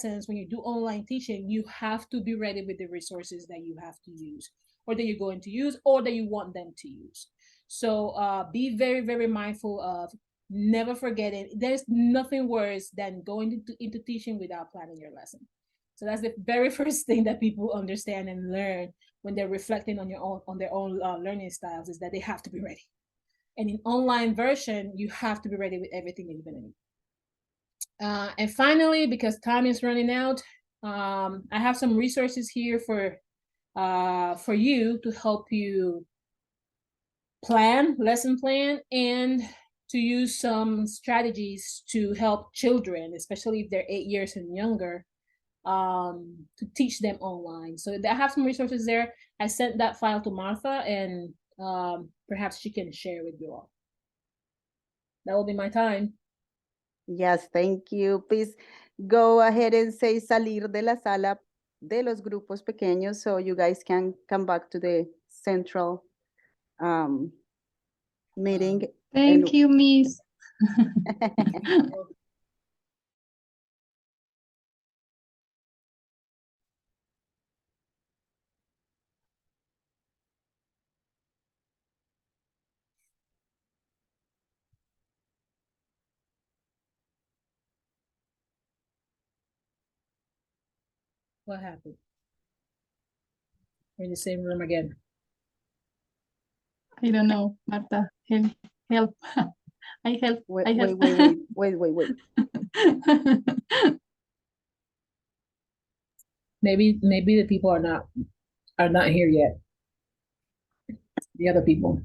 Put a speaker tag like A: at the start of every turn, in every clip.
A: Since when you do online teaching, you have to be ready with the resources that you have to use, or that you're going to use, or that you want them to use. So be very, very mindful of never forgetting. There's nothing worse than going into teaching without planning your lesson. So that's the very first thing that people understand and learn when they're reflecting on their own learning styles, is that they have to be ready. And in online version, you have to be ready with everything that you're going to need. And finally, because time is running out, I have some resources here for you to help you lesson plan, and to use some strategies to help children, especially if they're 8 years and younger, to teach them online. So I have some resources there. I sent that file to Martha, and perhaps she can share with you all. That will be my time.
B: Yes, thank you. Please go ahead and say salir de la sala de los grupos pequeños so you guys can come back to the central meeting.
C: Thank you, Miss.
A: What happened? We're in the same room again.
C: I don't know, Marta. Help. I help.
B: Wait,
C: I help.
B: wait.
A: Maybe the people are not here yet. The other people.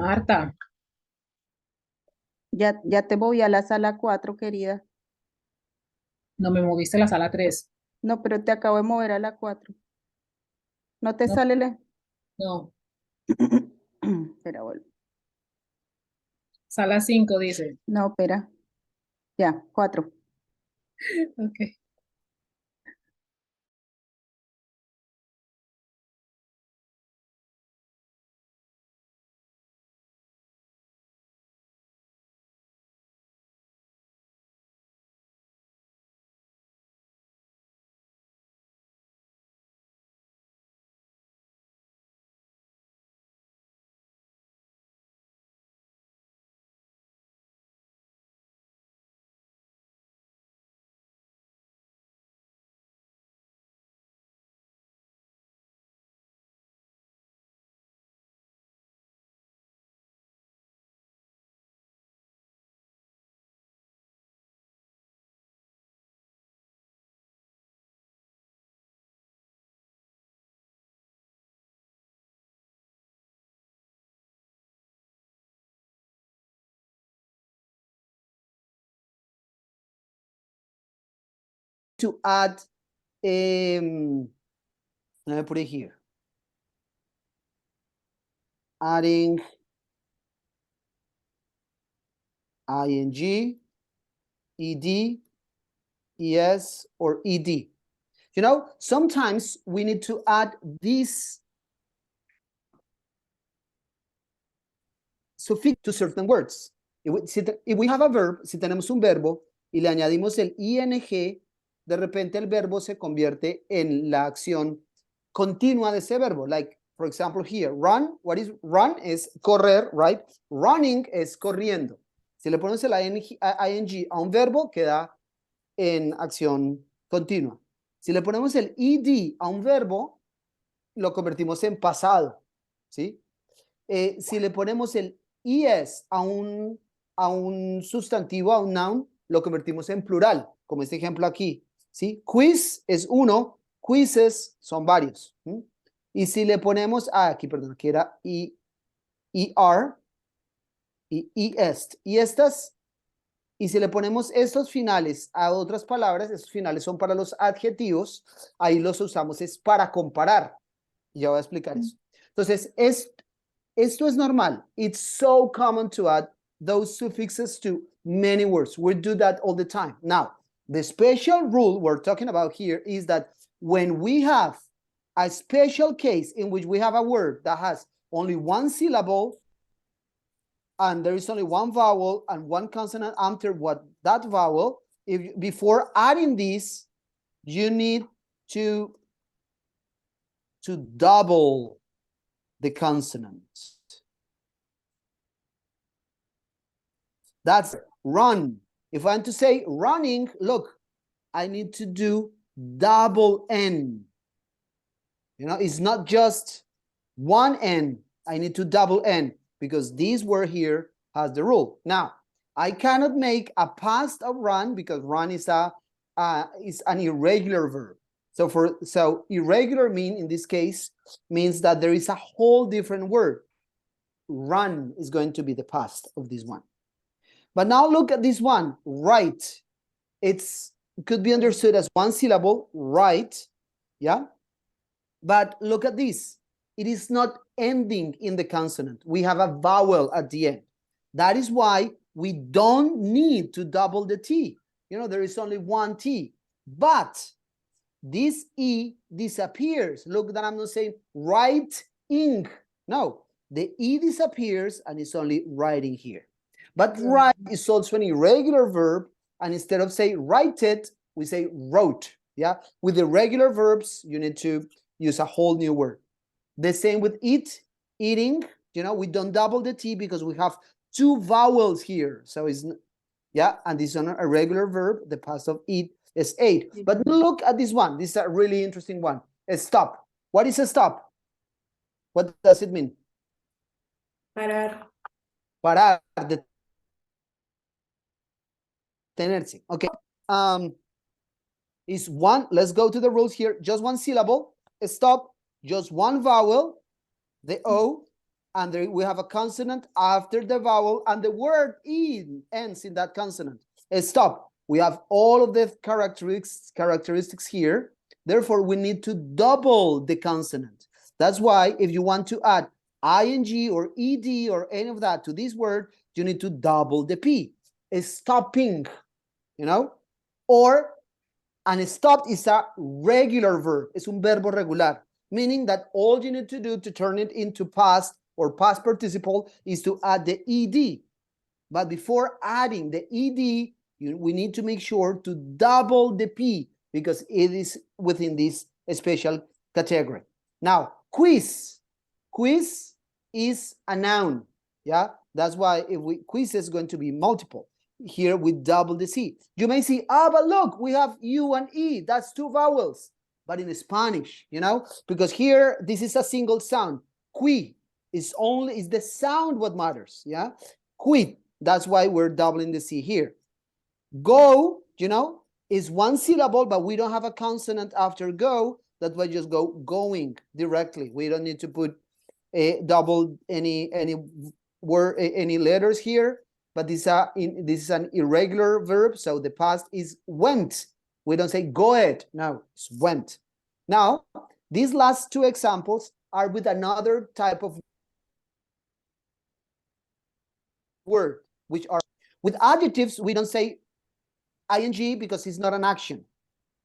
A: Marta,
B: Ya te moví a la sala 4, querida.
A: no me moviste a la sala 3.
B: No, pero te acabo de mover a la 4. ¿No te
A: No,
B: sale la?
A: no,
B: Espera, vuelvo.
A: sala 5 dice.
B: No, espera. Ya, 4.
A: Ok.
D: To add, let me put it here. Adding ing, ed, es, or ed. You know, sometimes we need to add these suffix to certain words. If we have a verb, si tenemos un verbo y le añadimos el ing, de repente el verbo se convierte en la acción continua de ese verbo. Like, for example, here, run. What is run? Es correr, right? Running es corriendo. Si le ponemos el ing a un verbo, queda en acción continua. Si le ponemos el ed a un verbo, lo convertimos en pasado, ¿sí? Si le ponemos el es a un sustantivo, a un noun, lo convertimos en plural, como este ejemplo aquí, ¿sí? Quiz es uno, quizzes son varios. ¿Sí? Y si le ponemos, aquí, perdón, aquí era er y est. Y si le ponemos estos finales a otras palabras, estos finales son para los adjetivos, ahí los usamos es para comparar. Ya voy a explicar eso. Entonces, esto es normal. It's so common to add those suffixes to many words. We do that all the time. Now, the special rule we're talking about here is that when we have a special case in which we have a word that has only one syllable and there is only one vowel and one consonant after that vowel, before adding this, you need to double the consonant. That's run. If I want to say running, look, I need to do double N. You know, it's not just one N. I need to double N because this word here has the rule. Now, I cannot make a past of run because run is an irregular verb. So irregular in this case means that there is a whole different word. Run is going to be the past of this one. But now look at this one, right. It could be understood as one syllable, right, yeah? But look at this. It is not ending in the consonant. We have a vowel at the end. That is why we don't need to double the T. You know, there is only one T. But this E disappears. Look that I'm not saying writing. No, the E disappears and it's only writing here. But write is also an irregular verb, and instead of say write it, we say wrote. Yeah, with the regular verbs, you need to use a whole new word. The same with eat, eating. You know, we don't double the T because we have two vowels here. So it's, yeah, and this is a regular verb. The past of eat is ate. But look at this one. This is a really interesting one. A stop. What is a stop? What does it mean?
E: Parar.
D: Parar. Detenerse. Okay. Is one. Let's go to the rules here. Just one syllable. Stop. Just one vowel. The O. and there we have a consonant after the vowel, and the word ends in that consonant. Stop. We have all of the characteristics here. Therefore, we need to double the consonant. That's why if you want to add ing or ed or any of that to this word, you need to double the p. Stopping, you know, or and stopped is a regular verb. Es un verbo regular, meaning that all you need to do to turn it into past or past participle is to add the ed. But before adding the ed, we need to make sure to double the p because it is within this special category. Now, quiz. Quiz is a noun. Yeah, that's why quiz is going to be multiple. Here we double the C. You may see, but look, we have U and E. That's two vowels. But in Spanish, you know, because here this is a single sound. Qui is the sound what matters. Yeah, quit. That's why we're doubling the C here. Go, you know, is one syllable, but we don't have a consonant after go. That's why just go going directly. We don't need to put a double any word, any letters here. But this is an irregular verb, so the past is went. We don't say goed. No, it's went. Now, these last two examples are with another type of word, which are with adjectives. We don't say ing because it's not an action.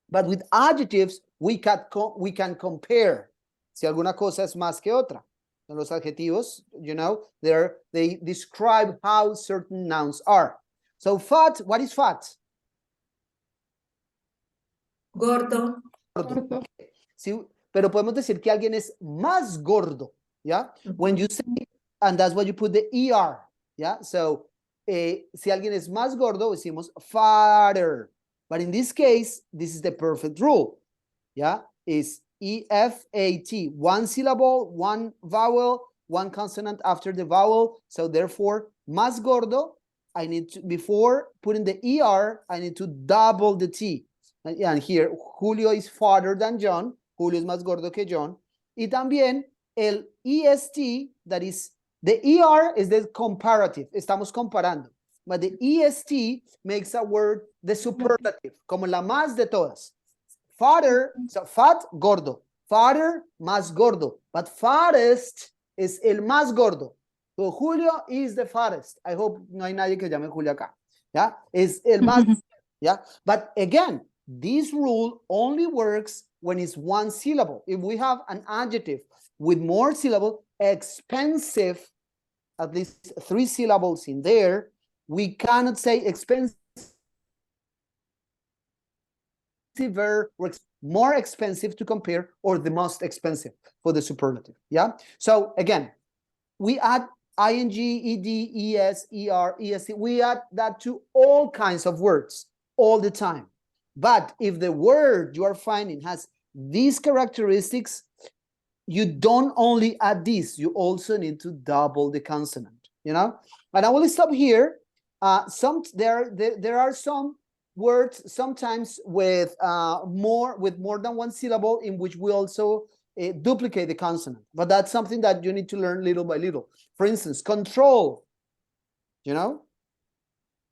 D: But with adjectives, we can compare. Si alguna cosa es más que otra. Los adjetivos, you know, they describe how certain nouns are. So fat, what is fat?
E: Gordo.
C: Gordo.
D: Sí, pero podemos decir que alguien es más gordo, ¿ya? When you say, and that's why you put the ER, ¿ya? So, si alguien es más gordo, decimos fatter. But in this case, this is the perfect rule, ¿ya? Is EFAT, one syllable, one vowel, one consonant after the vowel. So therefore, más gordo, I need to, before putting the ER, I need to double the T. And here, Julio is fatter than John. Julio es más gordo que John. Y también el EST, that is, the ER is the comparative. Estamos comparando. But the EST makes a word the superlative, como la más de todas. Fatter, so fat, gordo. Fatter, más gordo. But fattest is el más gordo. So Julio is the fattest. I hope no hay nadie que llame Julio acá. Yeah, is el más. Yeah, but again, this rule only works when it's one syllable. If we have an adjective with more syllables, expensive, at least 3 syllables in there, we cannot say expensive or more expensive to compare, or the most expensive for the superlative. Yeah. So again, we add ing, ed, es, er, est. We add that to all kinds of words all the time. But if the word you are finding has these characteristics, you don't only add this, you also need to double the consonant, you know? And I will stop here. There are some words sometimes with more than one syllable in which we also duplicate the consonant, but that's something that you need to learn little by little. For instance, control, you know?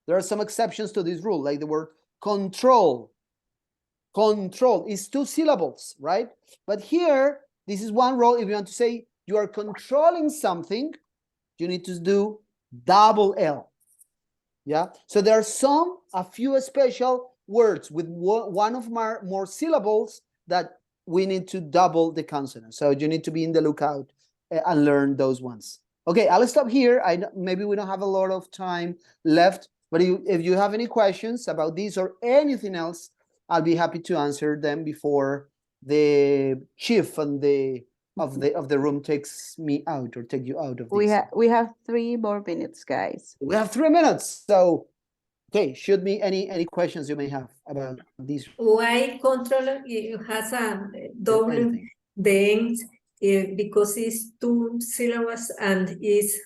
D: There are some exceptions to this rule, like the word control. Control is 2 syllables, right? But here, this is one rule. If you want to say you are controlling something, you need to do double L. Yeah. So there are a few special words with one of more syllables that we need to double the consonant. So you need to be in the lookout and learn those ones. Okay, I'll stop here. Maybe we don't have a lot of time left, but if you have any questions about this or anything else, I'll be happy to answer them before the chief and of the room takes me out or take you out of this.
B: We have 3 more minutes, guys.
D: We have 3 minutes. So, okay, shoot me any questions you may have about these.
E: Why controller has a double the end because it's 2 syllables and is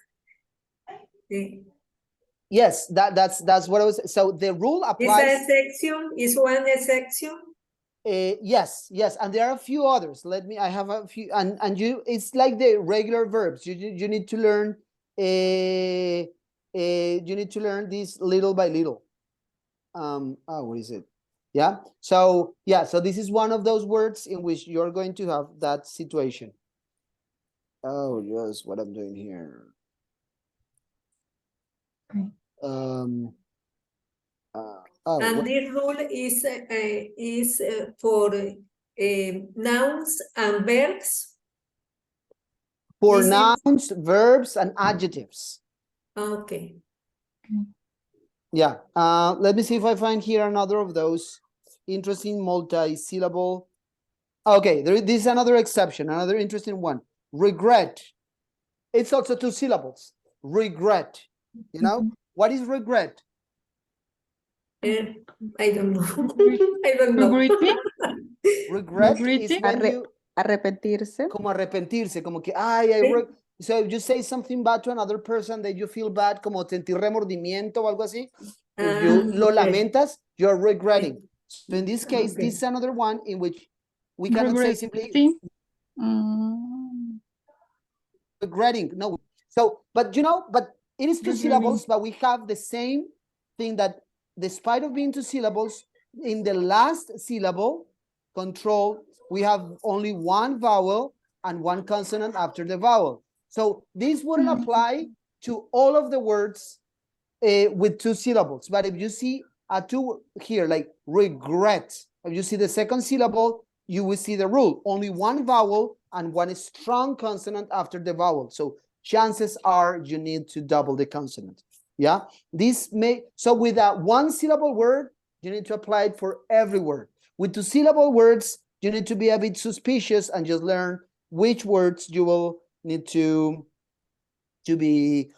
D: Yes, that's what I was. So the rule applies.
E: Is a section? Is one a section?
D: Yes, and there are a few others. I have a few, and it's like the regular verbs. You need to learn, you need to learn this little by little. What is it? Yeah. So this is one of those words in which you're going to have that situation. Oh, yes, what I'm doing here.
C: Okay.
E: And this rule is for nouns and verbs.
D: For
E: This is-
D: nouns, verbs, and adjectives.
E: Okay.
D: Yeah. Let me see if I find here another of those interesting multi-syllable. Okay, this is another exception, another interesting one. Regret. It's also 2 syllables. Regret. You know, what is regret?
E: I don't know. I don't know.
C: Regretting?
D: Regret is when you
B: Arrepentirse.
D: como arrepentirse, como que ay, so if you say something bad to another person that you feel bad, como sentir remordimiento o algo así. If you lo lamentas, you're regretting. So in this case, this is another one in which we cannot say simply regretting. No. So, but it is 2 syllables, but we have the same thing that despite of being 2 syllables, in the last syllable, control, we have only 1 vowel and 1 consonant after the vowel. So this wouldn't apply to all of the words with 2 syllables. But if you see a 2 here, like regret, if you see the second syllable, you will see the rule. Only 1 vowel and 1 strong consonant after the vowel. So chances are you need to double the consonant. Yeah. So with a 1 syllable word, you need to apply it for every word. With 2 syllable words, you need to be a bit suspicious and just learn which words you will need to be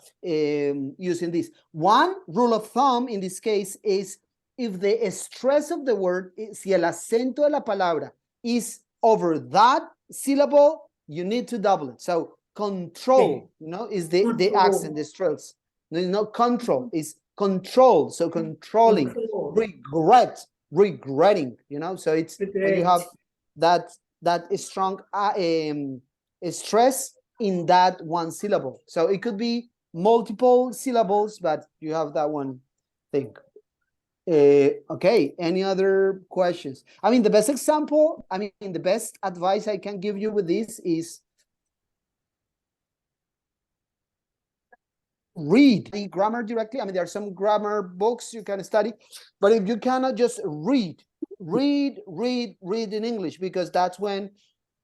D: using this. One rule of thumb in this case is if the stress of the word, si el acento de la palabra is over that syllable, you need to double it. So control, is the accent, the stress. No, control is control. So controlling, regret, regretting, so it's so you have that strong stress in that 1 syllable. So it could be multiple syllables, but you have that one thing. Okay, any other questions? I mean, the best example, the best advice I can give you with this is read the grammar directly. There are some grammar books you can study, but if you cannot, just read in English, because that's when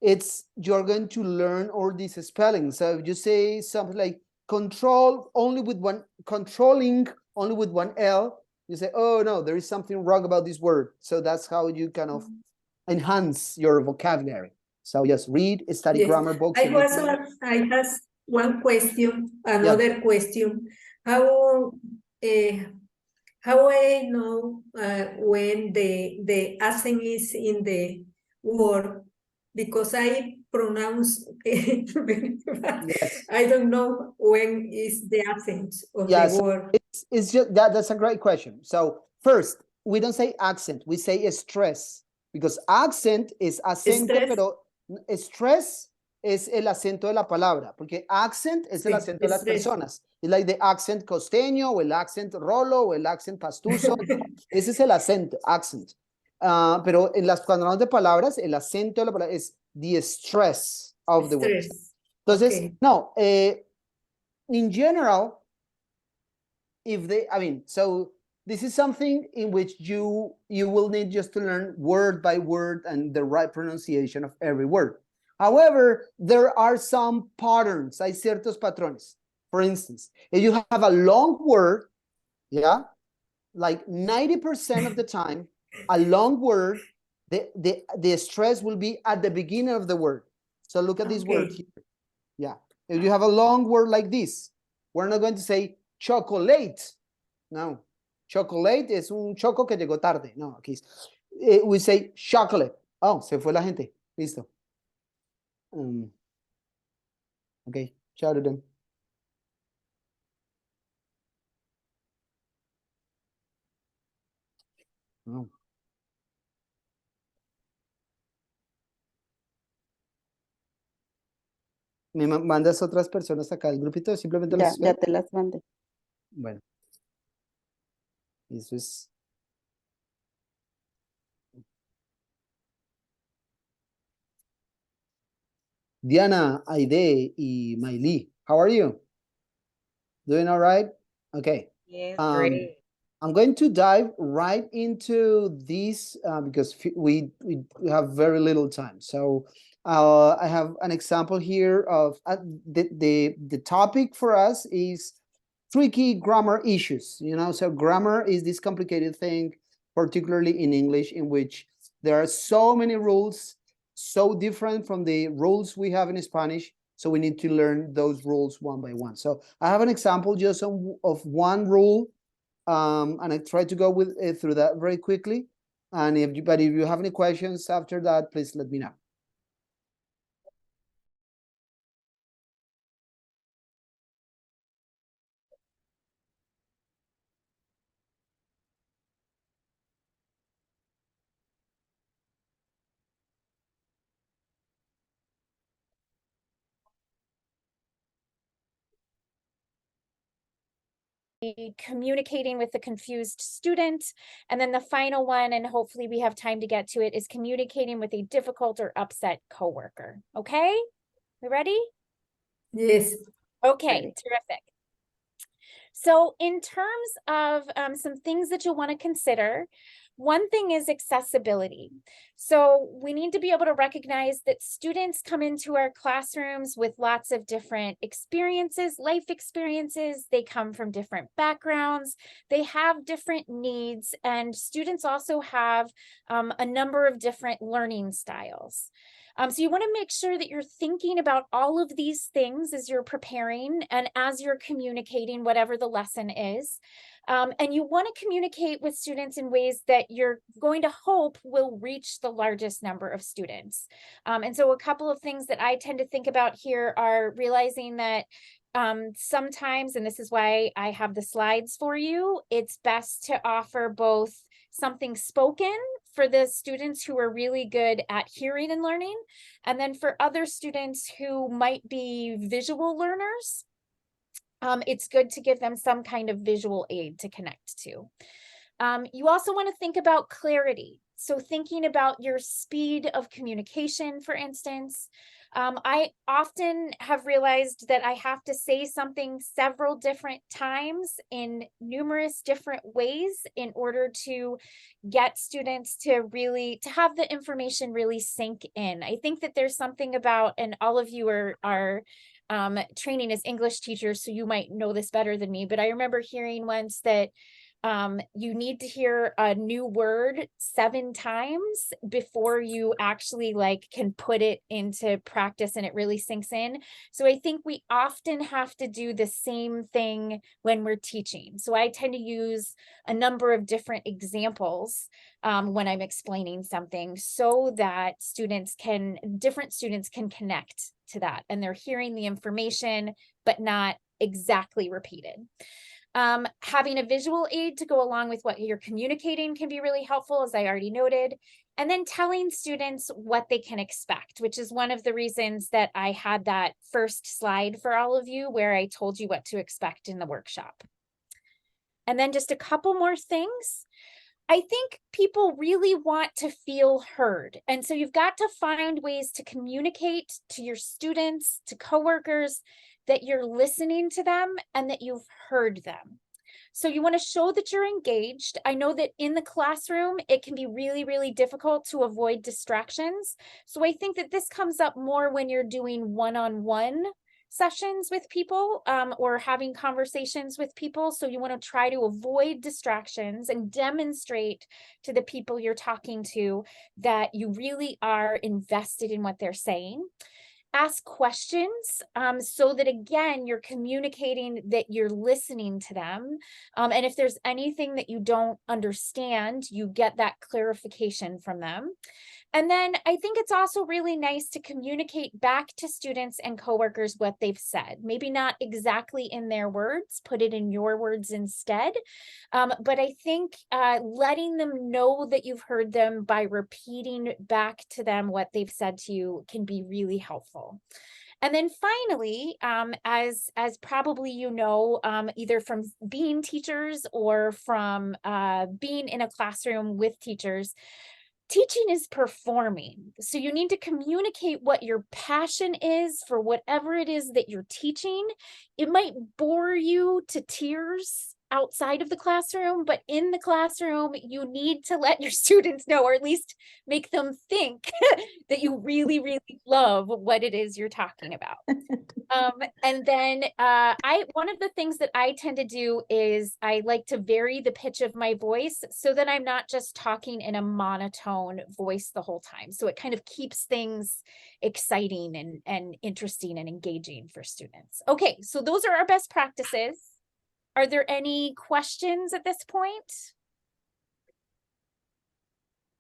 D: you're going to learn all these spellings. So if you say something like controlling only with one L, you say, oh no, there is something wrong about this word. So that's how you kind of enhance your vocabulary. So just read, study grammar books.
E: I have one question, another question. How I know when the accent is in the word? Because I pronounce very bad.
D: Yes.
E: I don't know when is the accent of the word.
D: It's just that's a great question. So first, we don't say accent, we say stress, because accent is acento, pero stress es el acento de la palabra, porque accent es el acento de las personas. It's like the accent costeño, o el accent rolo, o el accent pastuso. Ese es el acento, accent. Pero cuando hablamos de palabras, el acento de la palabra es the stress of the word. Entonces, no, in general, so this is something in which you will need just to learn word by word and the right pronunciation of every word. However, there are some patterns, hay ciertos patrones. For instance, if you have a long word, like 90% of the time, a long word, the stress will be at the beginning of the word. So look at this word here. Yeah. If you have a long word like this, we're not going to say chocolate. No. Chocolate es un choco que llegó tarde. No, aquí we say chocolate. Oh, se fue la gente. Listo. Okay, ciao to them. Oh. Me mandas otras personas acá al grupito, simplemente las
B: Ya
D: espero.
B: te las mandé.
D: Bueno, eso es. Diana, Aide, y Maili. How are you? Doing all right? Okay.
F: Yes,
D: Um,
F: great.
D: I'm going to dive right into this because we have very little time. So I have an example here of the topic for us is tricky grammar issues. You know, so grammar is this complicated thing, particularly in English, in which there are so many rules, so different from the rules we have in Spanish. So we need to learn those rules one by one. So I have an example just of one rule, and I try to go with through that very quickly. And if you have any questions after that, please let me know.
G: Communicating with the confused student. And then the final one, and hopefully we have time to get to it, is communicating with a difficult or upset coworker. Okay, we ready?
E: Yes.
G: Okay,
B: Ready.
G: terrific. So in terms of some things that you'll want to consider, one thing is accessibility. So we need to be able to recognize that students come into our classrooms with lots of different experiences, life experiences. They come from different backgrounds. They have different needs, and students also have a number of different learning styles. So you want to make sure that you're thinking about all of these things as you're preparing and as you're communicating whatever the lesson is. And you want to communicate with students in ways that you're going to hope will reach the largest number of students. And so a couple of things that I tend to think about here are realizing that sometimes, and this is why I have the slides for you, it's best to offer both something spoken for the students who are really good at hearing and learning, and then for other students who might be visual learners, it's good to give them some kind of visual aid to connect to. You also want to think about clarity. So thinking about your speed of communication, for instance. I often have realized that I have to say something several different times in numerous different ways in order to get students to really, to have the information really sink in. I think that there's something about, and all of you are training as English teachers, so you might know this better than me, but I remember hearing once that you need to hear a new word 7 times before you actually can put it into practice and it really sinks in. So I think we often have to do the same thing when we're teaching. So I tend to use a number of different examples when I'm explaining something so that different students can connect to that and they're hearing the information, but not exactly repeated. Having a visual aid to go along with what you're communicating can be really helpful, as I already noted. And then telling students what they can expect, which is one of the reasons that I had that first slide for all of you where I told you what to expect in the workshop. And then just a couple more things. I think people really want to feel heard. And so you've got to find ways to communicate to your students, to coworkers, that you're listening to them and that you've heard them. So you want to show that you're engaged. I know that in the classroom, it can be really, really difficult to avoid distractions. So I think that this comes up more when you're doing one-on-one sessions with people or having conversations with people. So you want to try to avoid distractions and demonstrate to the people you're talking to that you really are invested in what they're saying. Ask questions so that, again, you're communicating that you're listening to them. And if there's anything that you don't understand, you get that clarification from them. And then I think it's also really nice to communicate back to students and coworkers what they've said. Maybe not exactly in their words, put it in your words instead. But I think letting them know that you've heard them by repeating back to them what they've said to you can be really helpful. And then finally, as probably you know, either from being teachers or from being in a classroom with teachers, teaching is performing. So you need to communicate what your passion is for whatever it is that you're teaching. It might bore you to tears outside of the classroom, but in the classroom, you need to let your students know, or at least make them think that you really, really love what it is you're talking about. And then one of the things that I tend to do is I like to vary the pitch of my voice so that I'm not just talking in a monotone voice the whole time. So it kind of keeps things exciting and interesting and engaging for students. Okay, so those are our best practices. Are there any questions at this point?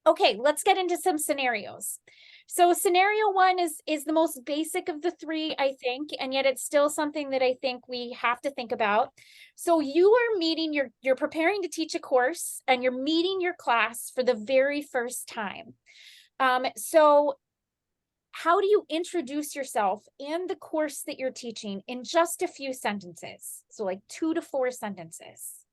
G: Okay, let's get into some scenarios. So scenario one is the most basic of the three, I think, and yet it's still something that I think we have to think about. So you are meeting, you're preparing to teach a course and you're meeting your class for the very first time. So how do you introduce yourself and the course that you're teaching in just a few sentences? So like 2 to 4 sentences.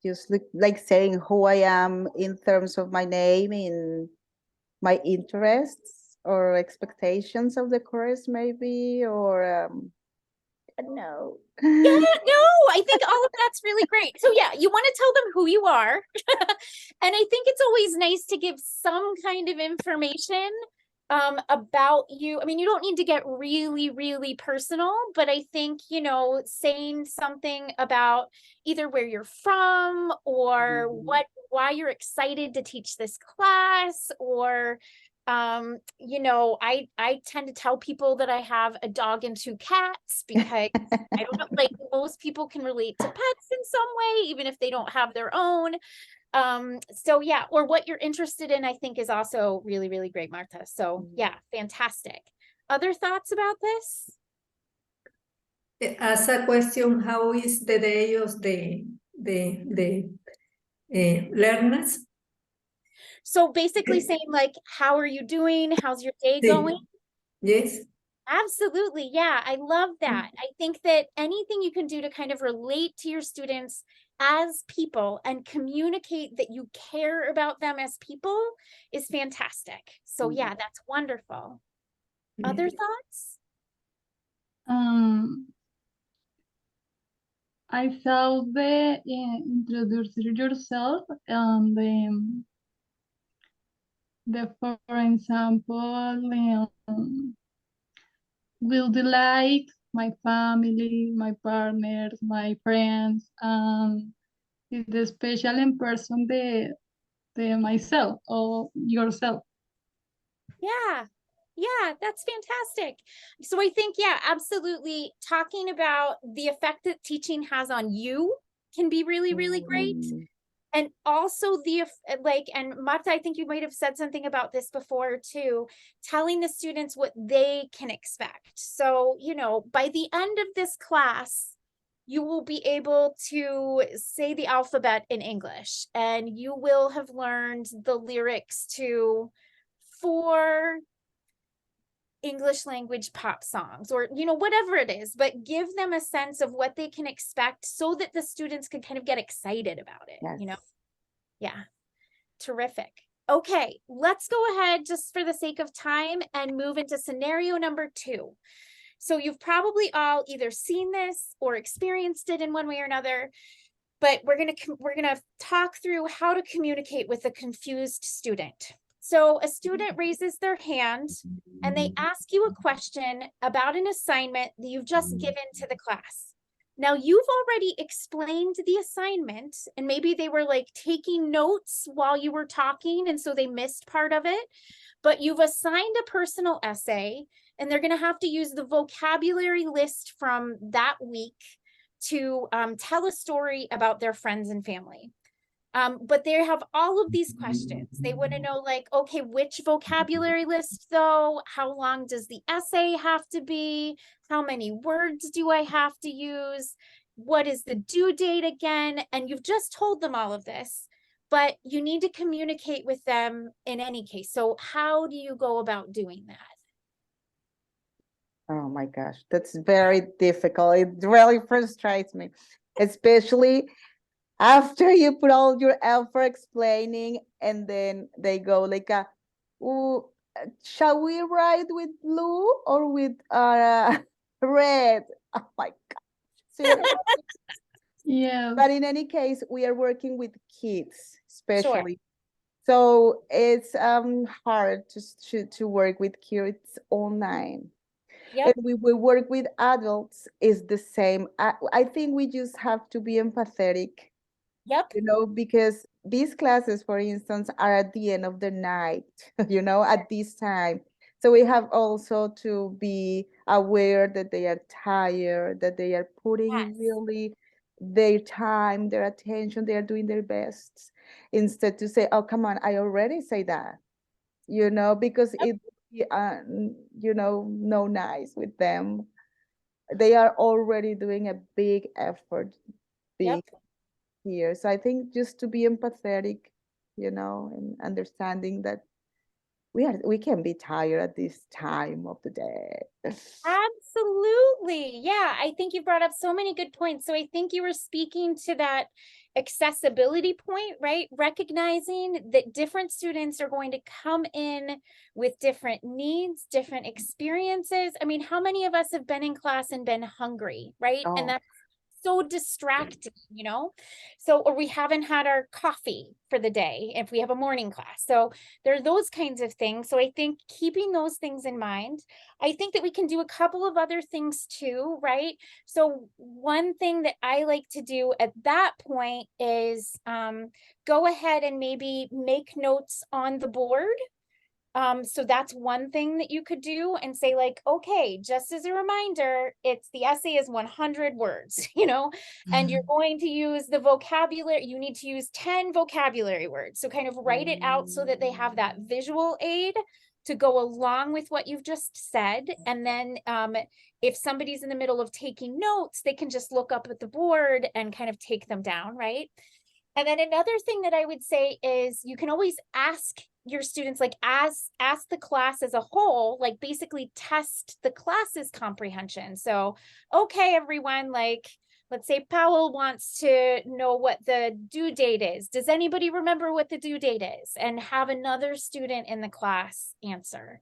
B: Just like saying who I am in terms of my name, in my interests or expectations of the course, maybe, or I don't know.
G: Yeah, no, I think all of that's really great. So yeah, you want to tell them who you are. And I think it's always nice to give some kind of information about you. I mean, you don't need to get really, really personal, but I think, you know, saying something about either where you're from or why you're excited to teach this class, or you know, I tend to tell people that I have a dog and 2 cats because I don't know, like most people can relate to pets in some way, even if they don't have their own. So yeah, or what you're interested in, I think is also really, really great, Marta. So yeah, fantastic. Other thoughts about this?
E: As a question, how is the day of the learners?
G: So basically saying like, how are you doing? How's your day going?
E: Yes.
G: Absolutely. Yeah, I love that. I think that anything you can do to kind of relate to your students as people and communicate that you care about them as people is fantastic. So yeah, that's wonderful. Other thoughts?
C: I thought the introduce yourself and for example, will be like my family, my partners, my friends, and the special in person the myself or yourself.
G: Yeah, that's fantastic. So I think, yeah, absolutely. Talking about the effect that teaching has on you can be really, really great. And also the, like, and Marta, I think you might have said something about this before too, telling the students what they can expect. So, you know, by the end of this class, you will be able to say the alphabet in English, and you will have learned the lyrics to 4 English language pop songs, or, you know, whatever it is, but give them a sense of what they can expect so that the students can kind of get excited about it, you know? Yeah, terrific. Okay, let's go ahead just for the sake of time and move into scenario number 2. So you've probably all either seen this or experienced it in one way or another, but we're gonna talk through how to communicate with a confused student. So a student raises their hand and they ask you a question about an assignment that you've just given to the class. Now you've already explained the assignment, and maybe they were like taking notes while you were talking, and so they missed part of it, but you've assigned a personal essay and they're going to have to use the vocabulary list from that week to tell a story about their friends and family. But they have all of these questions. They want to know, like, okay, which vocabulary list though? How long does the essay have to be? How many words do I have to use? What is the due date again? And you've just told them all of this, but you need to communicate with them in any case. So how do you go about doing that?
B: Oh my gosh, that's very difficult. It really frustrates me, especially after you put all your effort explaining and then they go like "Ooh, shall we write with blue or with red?" Oh my God. Seriously.
C: Yes.
B: But in any case, we are working with kids,
G: Sure.
B: especially. So it's hard to work with kids online.
G: Yep.
B: And we work with adults is the same. I think we just have to be empathetic,
G: Yep.
B: because these classes, for instance, are at the end of the night, at this time. So we have also to be aware that they are tired, that they are putting
G: Yes.
B: really their time, their attention, they are doing their best, instead to say, oh, come on, I already say that, because
G: Yep.
B: it would be, no nice with them. They are already doing a big effort, big
G: Yep.
B: here. So I think just to be empathetic, and understanding that we can be tired at this time of the day.
G: Absolutely. Yeah, I think you brought up so many good points. So I think you were speaking to that accessibility point, right? Recognizing that different students are going to come in with different needs, different experiences. I mean, how many of us have been in class and been hungry, right? And
B: Oh,
G: that's so distracting, so, or we haven't had our coffee for the day if we have a morning class. So there are those kinds of things. So I think keeping those things in mind, I think that we can do a couple of other things too, right? So one thing that I like to do at that point is go ahead and maybe make notes on the board. So that's one thing that you could do and say like, okay, just as a reminder, the essay is 100 words, and you're going to use the vocabulary. You need to use 10 vocabulary words. So kind of write it out so that they have that visual aid to go along with what you've just said. And then if somebody's in the middle of taking notes, they can just look up at the board and kind of take them down, right? And then another thing that I would say is you can always ask your students, like ask the class as a whole, like basically test the class's comprehension. So, okay, everyone, like, let's say Powell wants to know what the due date is. Does anybody remember what the due date is? And have another student in the class answer.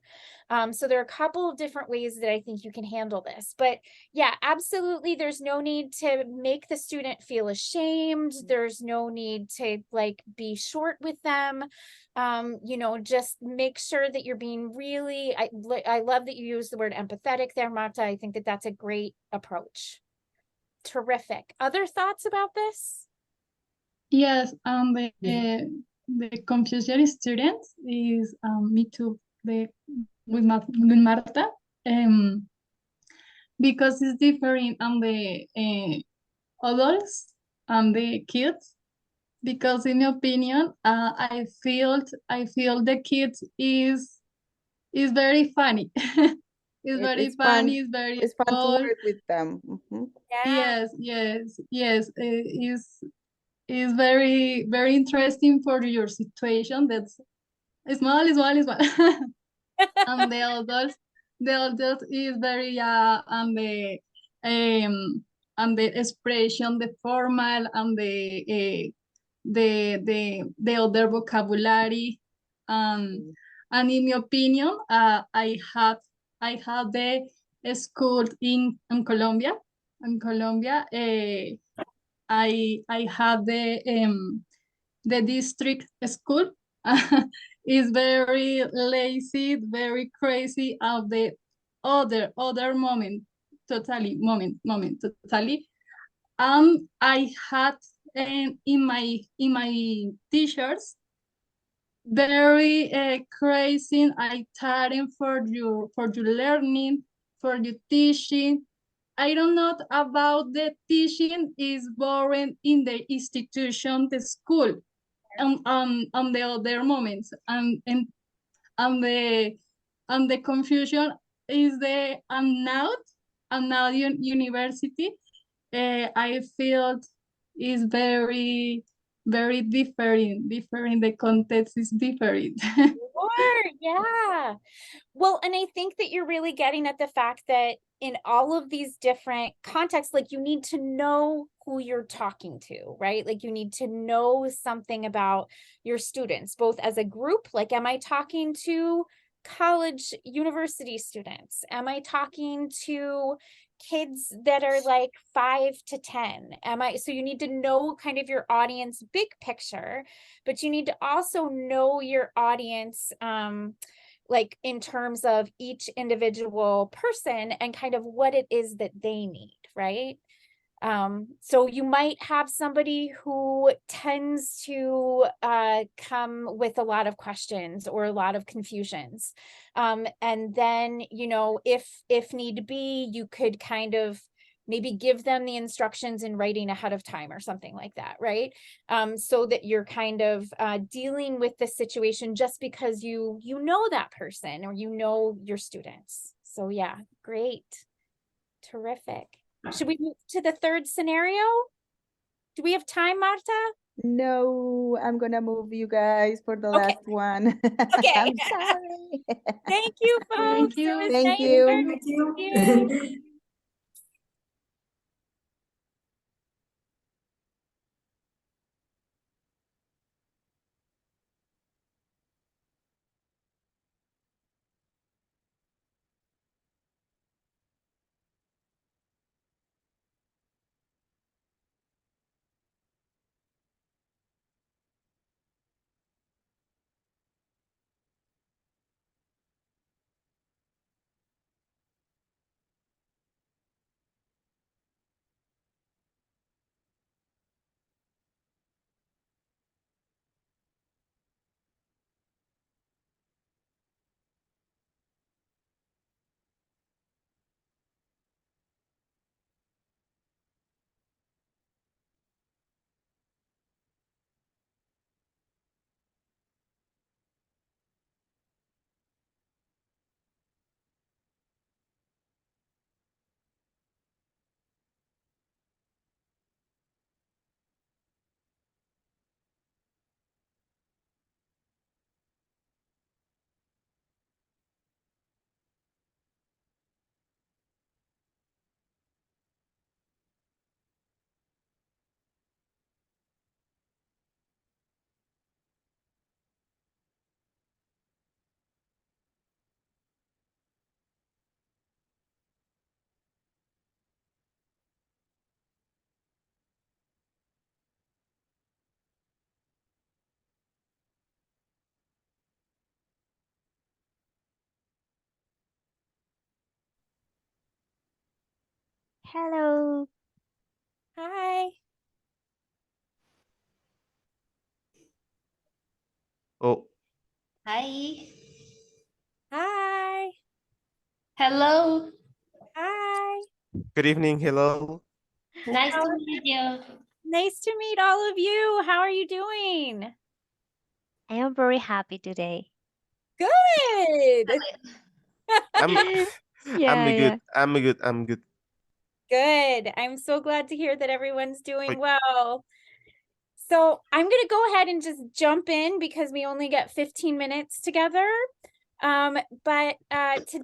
G: So there are a couple of different ways that I think you can handle this. But yeah, absolutely. There's no need to make the student feel ashamed. There's no need to like be short with them. Just make sure that you're being really, I love that you use the word empathetic there, Marta. I think that that's a great approach. Terrific. Other thoughts about this?
C: Yes, the confusion students is me too. With Marta, because it's different on the adults and the kids. Because in my opinion, I feel the kids is very funny. It's very
B: It's fun.
C: funny. It's very
B: It's fun to
C: bold.
B: work with them.
G: Yeah.
C: Yes. Is very very interesting for your situation. That's small. And the adults is very and the expression, the formal and the other vocabulary. And in my opinion, I have the school in Colombia. In Colombia, I have the district school. Is very lazy, very crazy of the other moment, totally. I had in my teachers very crazy I time for your learning, for your teaching. I don't know about the teaching is boring in the institution, the school, on the other moments, and the confusion is the I'm now university. I feel is very very different. The context is different.
G: Sure, yeah. Well, and I think that you're really getting at the fact that in all of these different contexts, like you need to know who you're talking to, right? Like you need to know something about your students, both as a group, like am I talking to college, university students? Am I talking to kids that are like 5 to 10? So you need to know kind of your audience big picture, but you need to also know your audience, like in terms of each individual person and kind of what it is that they need, right? So you might have somebody who tends to come with a lot of questions or a lot of confusions. And then, you know, if need be, you could kind of maybe give them the instructions in writing ahead of time or something like that, right? So that you're kind of dealing with the situation just because you know that person or you know your students. So yeah, great, terrific. Should we move to the third scenario? Do we have time, Marta?
B: No, I'm gonna move you guys for the
G: Okay.
B: last one.
G: Okay.
B: I'm sorry.
G: Thank you, folks.
C: you.
G: It was
B: Thank
G: nice
B: you.
G: working
E: Thank
G: with you.
E: you.
F: Hello.
G: Hi.
H: Oh,
F: Hi.
G: Hi.
F: Hello.
G: Hi.
H: good evening. Hello.
F: Nice
G: How
F: to
G: are
F: meet you.
G: Nice to meet all of you. How are you doing?
F: I am very happy today.
G: Good.
H: I'm
F: Yeah, yeah.
H: I'm good.
G: Good. I'm so glad to hear that everyone's doing
H: Wait.
G: well. So I'm going to go ahead and just jump in because we only get 15 minutes together. But to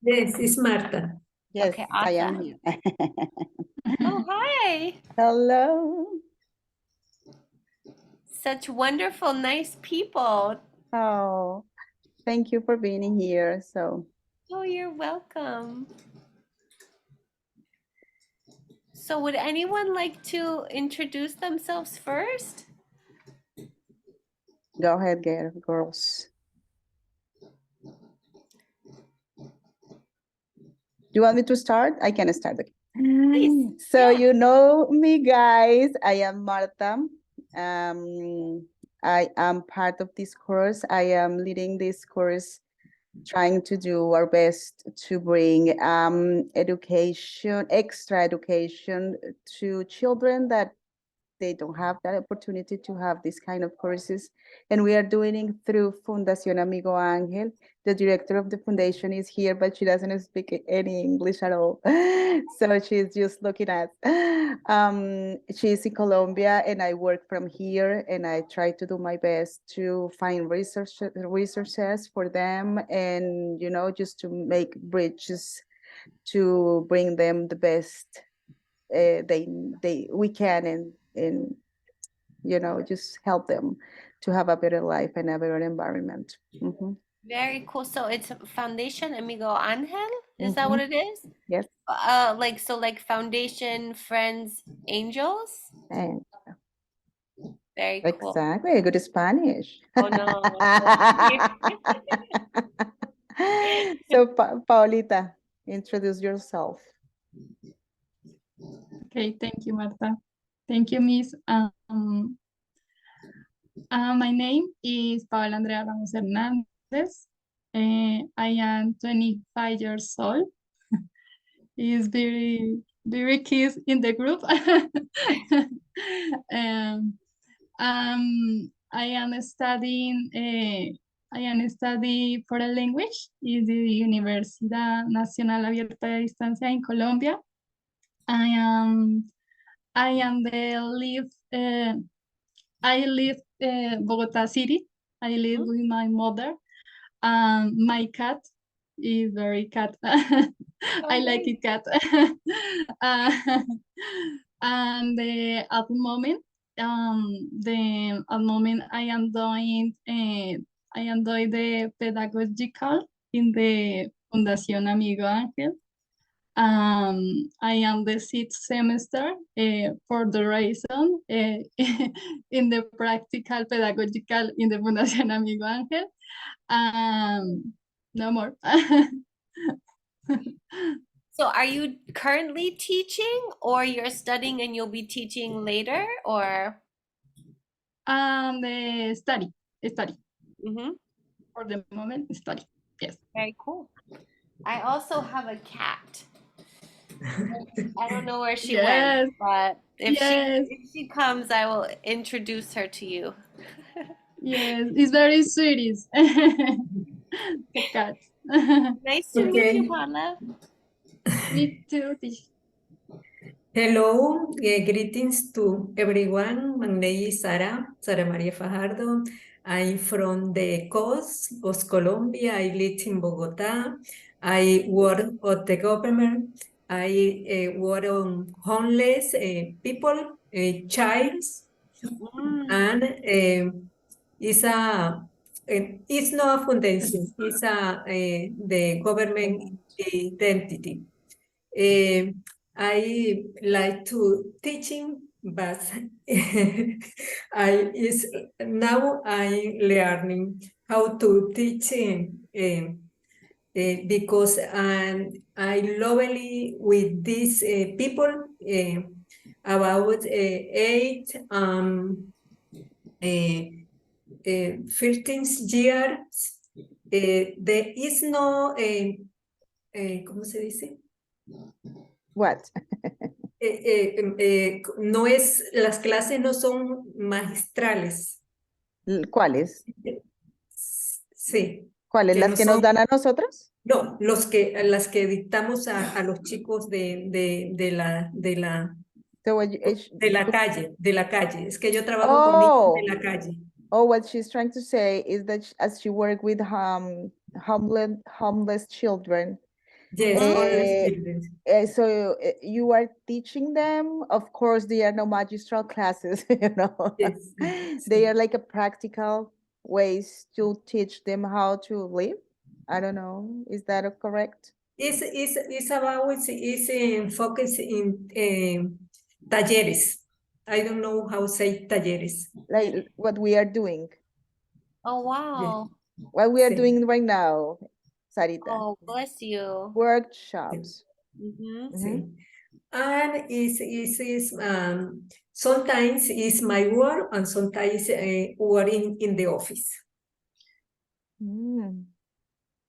E: Yes, it's Marta.
B: Yes,
F: Okay,
B: I am
F: awesome.
B: here.
I: Oh, hi.
B: Hello.
I: Such wonderful, nice people.
B: Oh, thank you for being here. So,
I: Oh, you're welcome. So would anyone like to introduce themselves first?
B: go ahead, girls. Do you want me to start? I can start.
I: Please.
B: So
I: Yeah.
B: you know me, guys. I am Marta. I am part of this course. I am leading this course, trying to do our best to bring education, extra education to children that they don't have that opportunity to have this kind of courses. And we are doing it through Fundación Amigo Ángel. The director of the foundation is here, but she doesn't speak any English at all. So she's just looking at, she's in Colombia and I work from here, and I try to do my best to find resources for them, and, you know, just to make bridges to bring them the best we can, and you know, just help them to have a better life and a better environment. Mhm.
I: Very cool. So it's Foundation Amigo Angel? Is that what it is?
B: Yes.
I: Like Foundation Friends Angels?
B: And
I: Very cool.
B: exactly, good Spanish.
I: Oh no.
B: So Paulita, introduce yourself.
C: Okay, thank you, Marta. Thank you, Miss. My name is Paola Andrea Ramos Hernandez. I am 25 years old. Is very kids in the group. I am studying. I am studying foreign language in the Universidad Nacional Abierta de Distancia in Colombia. I am the live. I live Bogota City. I live with my mother. My cat is very cat. I like it cat. And at the moment, I am doing the pedagogical in the Fundación Amigo Ángel. I am the sixth semester for the reason in the practical pedagogical in the Fundación Amigo Ángel. No more.
I: So are you currently teaching, or you're studying and you'll be teaching later, or?
C: Study.
I: Mm-hmm.
C: For the moment, study. Yes.
I: Very cool. I also have a cat. I don't know where she went, but if she comes, I will introduce her to you.
C: Yes, it's very sweet. The cat.
I: Nice to meet you, Paula.
C: Me too.
E: Hello, greetings to everyone. My name is Sara Maria Fajardo. I'm from the coast of Colombia. I live in Bogota. I work at the government. I work on homeless people, childs, and it's not a foundation. It's the government identity. I like to teaching, but now I'm learning how to teach because I lovely with these people about 15 years. There is no, ¿cómo se dice?
B: What?
E: No es, las clases no son magistrales.
B: ¿Cuáles?
E: Sí.
B: ¿Cuáles? ¿Las que nos dan a nosotros?
E: No, las que dictamos a los chicos de la calle. Es que yo trabajo con niños de la calle.
B: Oh, what she's trying to say is that as she work with homeless children.
E: Yes, homeless children.
B: So you are teaching them. Of course, they are no magistral classes, you know.
E: Yes,
B: they are like a practical ways to teach them how to live. I don't know. Is that correct?
E: It's about focus in talleres. I don't know how to say talleres.
B: Like what we are doing.
I: Oh wow.
B: Yeah. What we are doing right now, Sarita.
I: Oh, bless you.
B: Workshops.
E: Sí. And sometimes it's my work and sometimes working in the office.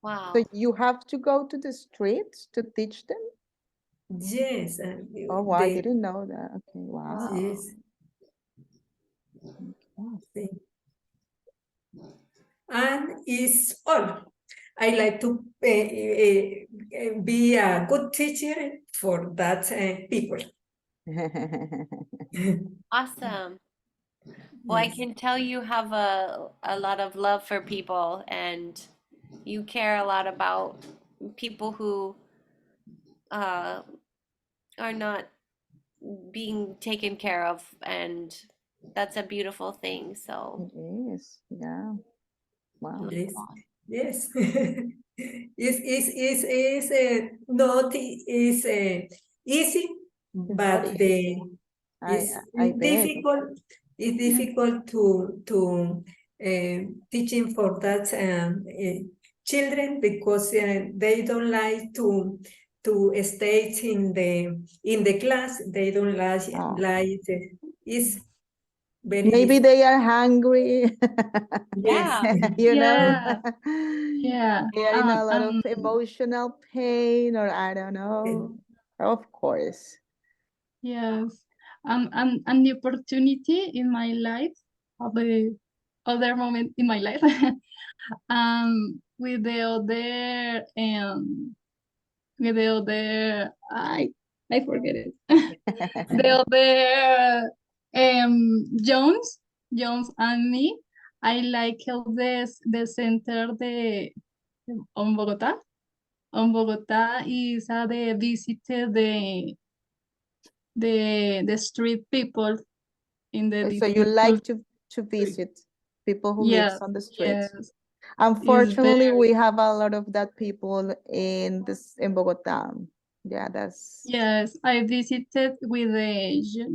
I: Wow.
B: So you have to go to the streets to teach them?
E: Yes.
B: Oh, wow, I didn't know that. Okay, wow.
E: Yes. Sí. And it's all. I like to be a good teacher for that people.
I: Awesome. Well, I
E: Yes.
I: can tell you have a lot of love for people and you care a lot about people who uh, are not being taken care of, and that's a beautiful thing. So
B: It is, yeah. Wow.
E: Yes, yes. Is not is easy,
B: Not
E: but
B: easy.
E: it's
B: I bet.
E: difficult. It's difficult to teaching for that children because they don't like to stay in the class. They don't
B: Oh.
E: like it's very
B: Maybe
E: difficult.
B: they are hungry.
E: Yes.
B: You know,
C: Yeah.
B: they are in a lot of emotional pain, or I don't know. Of course.
C: Yes. And the opportunity in my life, of the other moment in my life, with the other I forget it. The other Jones and me, I like the center on Bogota. On Bogota is the visited the street people in the
B: So you
C: difficult
B: like to
C: street.
B: visit people who lives
C: Yes,
B: on the streets.
C: yes. Is
B: Unfortunately,
C: very
B: we have a lot of that people in Bogota. Yeah, that's
C: yes. I visited with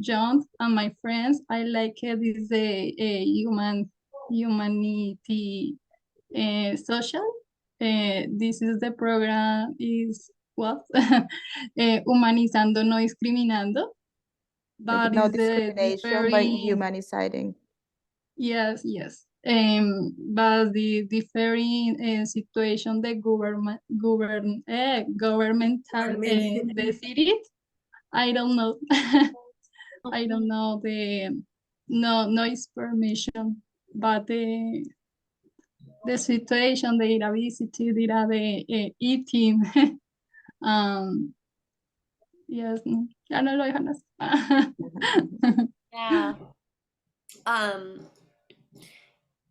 C: John and my friends. I like it is a humanity social. This is the program is what humanizando no discriminando,
B: like
C: but
B: no
C: is the
B: discrimination by
C: differing.
B: humanizing.
C: Yes, yes. But the differing situation the governmental the cities, I don't know. I don't know the noise permission, but the situation they are visited, they are the eating. um, yes, ya no lo dejan así.
I: yeah.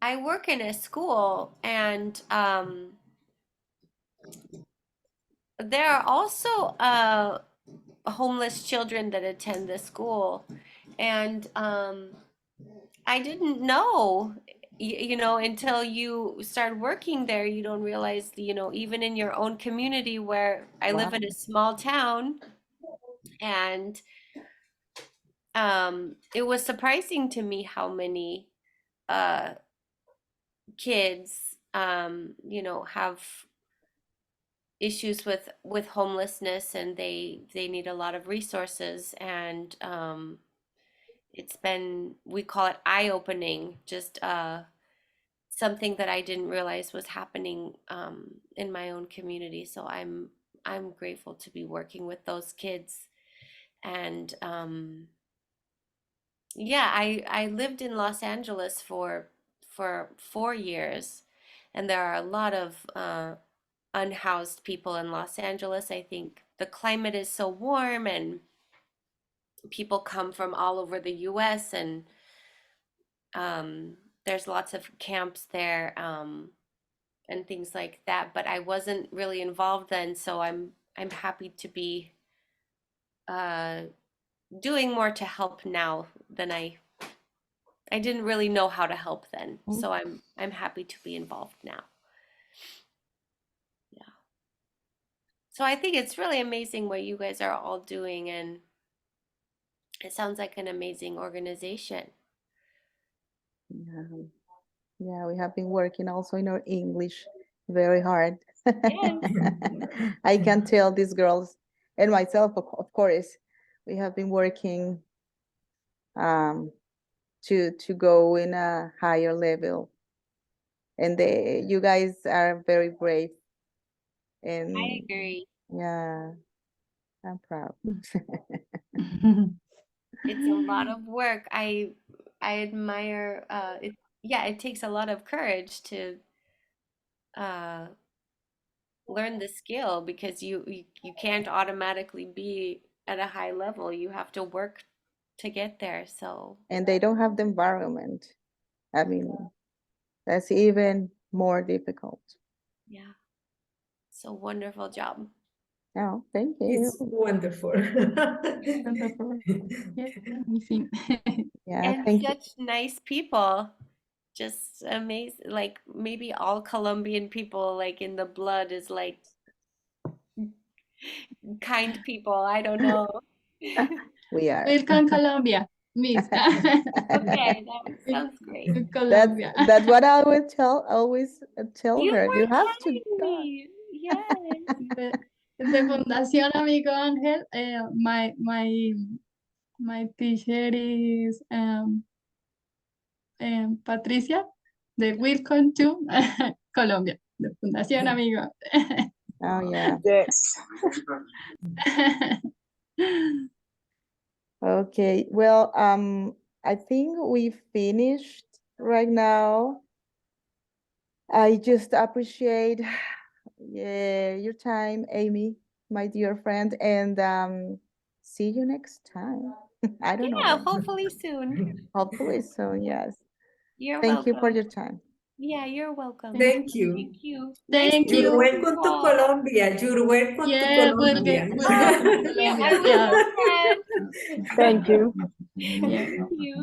I: I work in a school and there are also homeless children that attend the school, and I didn't know, you know, until you start working there, you don't realize, you know, even in your own community where I live
B: Wow.
I: in a small town, and it was surprising to me how many uh, kids, you know, have issues with homelessness, and they need a lot of resources, and it's been, we call it eye-opening, just something that I didn't realize was happening in my own community. So I'm grateful to be working with those kids. And yeah, I lived in Los Angeles for 4 years, and there are a lot of unhoused people in Los Angeles. I think the climate is so warm, and people come from all over the US, and there's lots of camps there, and things like that. But I wasn't really involved then, so I'm happy to be doing more to help now than I didn't really know how to help then. So I'm happy to be involved now. Yeah. So I think it's really amazing what you guys are all doing, and it sounds like an amazing organization.
B: Yeah. Yeah, we have been working also in our English very hard. I can tell these girls and myself, of course, we have been working to go in a higher level, and you guys are very brave. And
I: I agree.
B: yeah, I'm proud.
I: It's a lot of work. I I admire it. Yeah, it takes a lot of courage to uh, learn the skill because you can't automatically be at a high level. You have to work to get there. So
B: And they don't have the environment. I mean, that's even more difficult.
I: yeah, so wonderful job.
B: Oh, thank
E: It's
B: you.
E: wonderful.
C: Wonderful. Yeah, amazing.
B: Yeah,
I: And
B: thank you.
I: such nice people. Just amazing. Like maybe all Colombian people, like in the blood, is like kind people. I don't know.
B: We are.
C: Welcome, Colombia, Miss.
I: Okay, that sounds great.
C: Colombia.
B: That's what I would always tell
I: You
B: her. You
I: were
B: have to
I: telling
B: go.
I: me. Yes.
C: The Fundación Amigo Ángel, my teacher is Patricia, the Welcome to Colombia, the Fundación Amigo.
B: Oh yeah.
J: Yes.
B: Okay. Well, I think we finished right now. I just appreciate your time, Amy, my dear friend, and see you next time. I don't know
I: Yeah,
B: when.
I: hopefully soon.
B: Hopefully soon, yes.
I: You're
B: Thank you for
I: welcome.
B: your time.
I: Yeah, you're welcome.
E: Thank you.
I: Thank you.
C: Thank
I: to
E: You're
C: you.
I: meet you
E: welcome to
I: all.
E: Colombia. You're welcome to
C: Yeah,
E: Colombia.
C: welcome
I: Oh,
C: to
I: yeah,
C: Colombia.
I: I will
C: Yeah.
I: do that.
J: Thank you.
C: Yeah.
I: Thank you.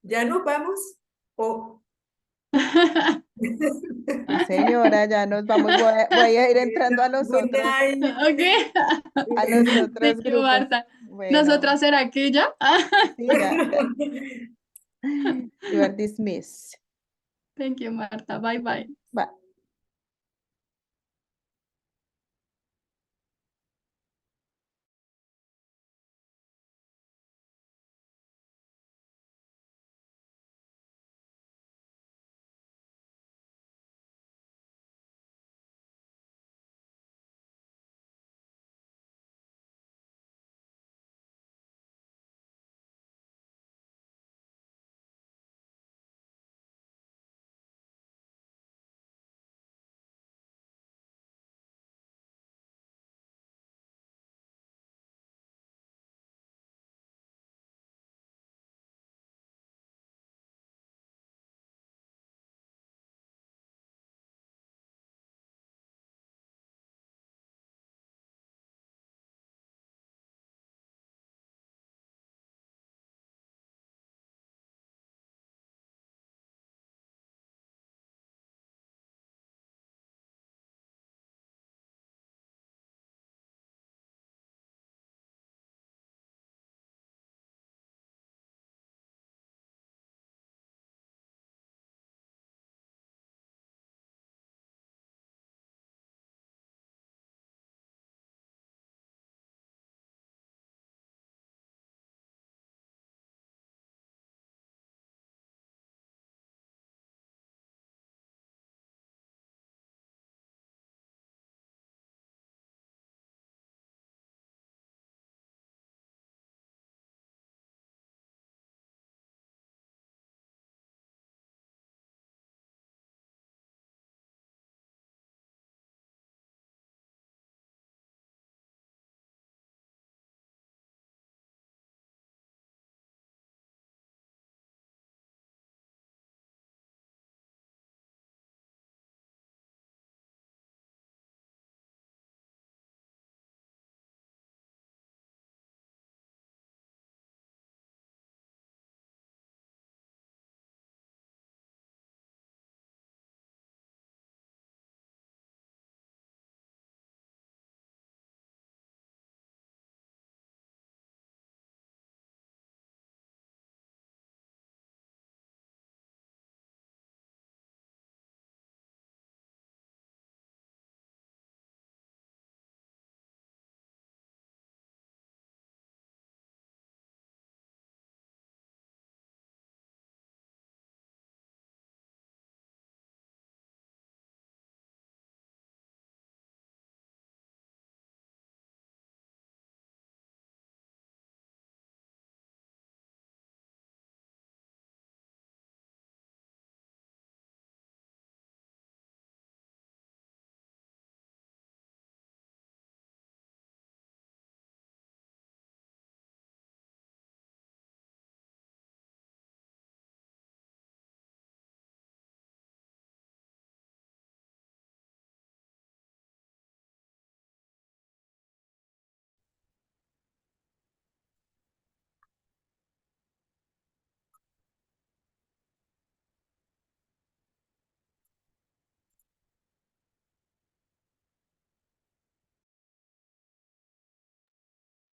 E: ¿Ya nos vamos? ¿O
B: Sí, señora, ya nos vamos. Voy a ir entrando a los
E: Good
B: otros,
E: night.
C: Okay.
B: a los otros
C: Thank you,
B: grupos.
C: Marta.
B: Bueno,
C: Nosotras será aquí ya.
B: sí, ya. You are dismissed.
C: Thank you, Marta. Bye bye.
B: Bye.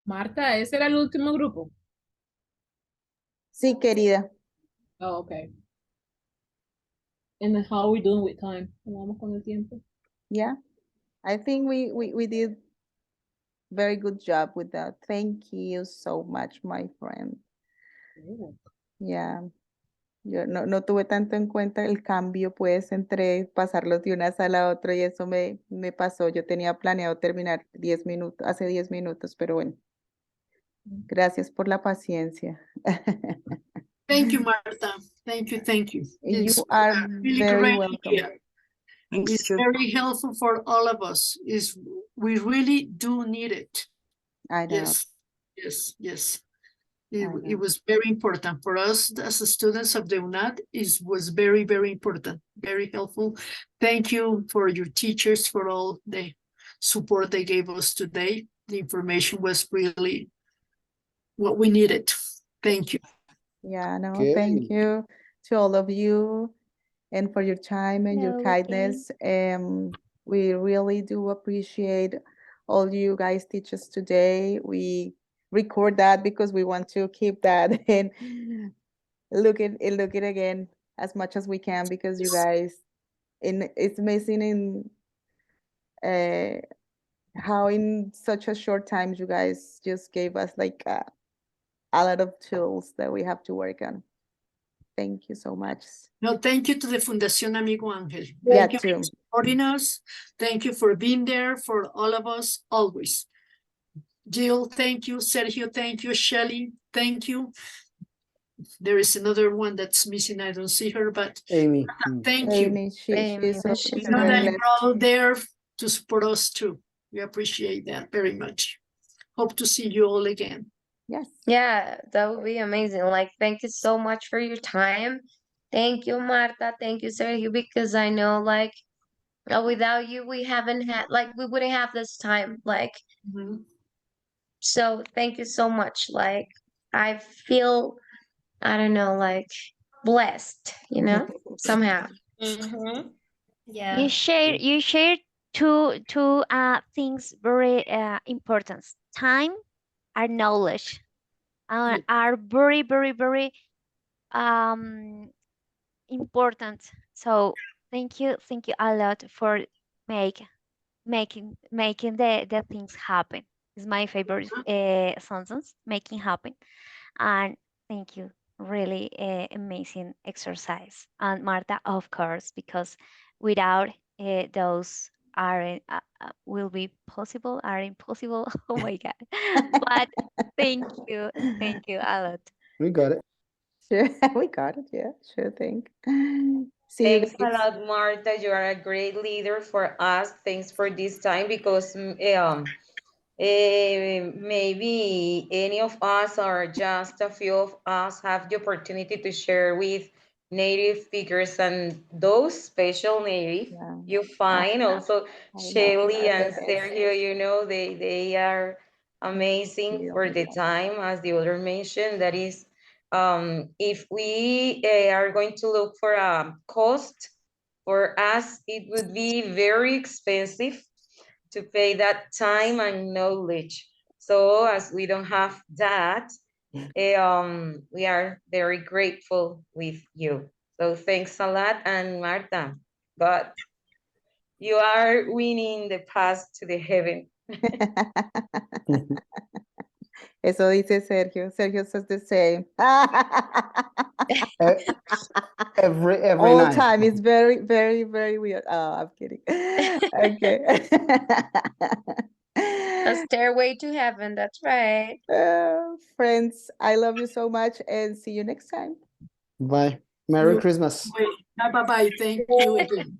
A: Marta, ese era el último grupo.
B: Sí, querida.
A: Oh, okay. And then how are we doing with time? ¿Cómo vamos con el tiempo?
B: Yeah, I think we did very good job with that. Thank you so much, my friend.
A: Oh.
B: Yeah. Yo no tuve tanto en cuenta el cambio, pues, entre pasarlos de una sala a otra y eso me pasó. Yo tenía planeado terminar 10 minutos, hace 10 minutos, pero bueno, gracias por la paciencia.
J: Thank you, Marta. Thank you, thank you.
B: You
J: It's
B: are
J: a really
B: very
J: great
B: welcome.
J: idea. It's very helpful for all of us. We really do need it.
B: I know.
J: Yes, yes, yes. It
B: know.
J: was very important for us as students of the UNAD. It was very, very important, very helpful. Thank you for your teachers for all the support they gave us today. The information was really what we needed. Thank you.
B: Yeah, no,
D: Okay.
B: thank you to all of you and for your time and your
F: No,
B: kindness. We really do appreciate all you guys teach us today. We record that because we want to keep that and look it again as much as we can because you guys, it's amazing in how in such a short time you guys just gave us like a lot of tools that we have to work on. Thank you so much.
J: No, thank you to the Fundación Amigo Ángel.
B: Yeah,
J: Thank you
B: too.
J: for supporting us. Thank you for being there for all of us always. Jill, thank you. Sergio, thank you. Shelly, thank you. There is another one that's missing. I don't see her, but
D: Amy.
J: thank you.
B: Amy, she's
J: We
B: she's
J: know that
B: very
J: you're all there to support us too. We appreciate that very much. Hope to see you all again.
B: Yes.
K: Yeah, that would be amazing. Like, thank you so much for your time. Thank you, Marta. Thank you, Sergio, because I know, like, without you, we wouldn't have this time. Like, so thank you so much. Like, I feel, I don't know, like, blessed, somehow.
I: Yeah.
F: You share two things very important. Time and knowledge are very, very, very important. So thank you a lot for making the things happen. It's my favorite sentence, making happen. And thank you, really amazing exercise. And Marta, of course, because without those aren't will be possible, are impossible. Oh my god. But thank you a lot.
D: We got it.
B: Sure, we got it. Yeah, sure thing. See you
K: Thanks a
B: guys.
K: lot, Marta. You are a great leader for us. Thanks for this time because maybe any of us or just a few of us have the opportunity to share with native speakers, and those special native you find also Shelly and Sergio, they are amazing for the time, as the other mentioned. That is, if we are going to look for a cost, for us it would be very expensive to pay that time and knowledge. So as we don't have that, we are very grateful with you. So thanks a lot. And Marta, but you are winning the path to the heaven.
B: Eso dice Sergio. Sergio says the same.
D: every
B: All
D: night.
B: time. It's very, very, very weird. Oh, I'm kidding. Okay.
K: A stairway to heaven. That's right.
B: Friends, I love you so much and see you next time.
D: Bye. Merry Christmas.
J: Bye-bye. Thank you again.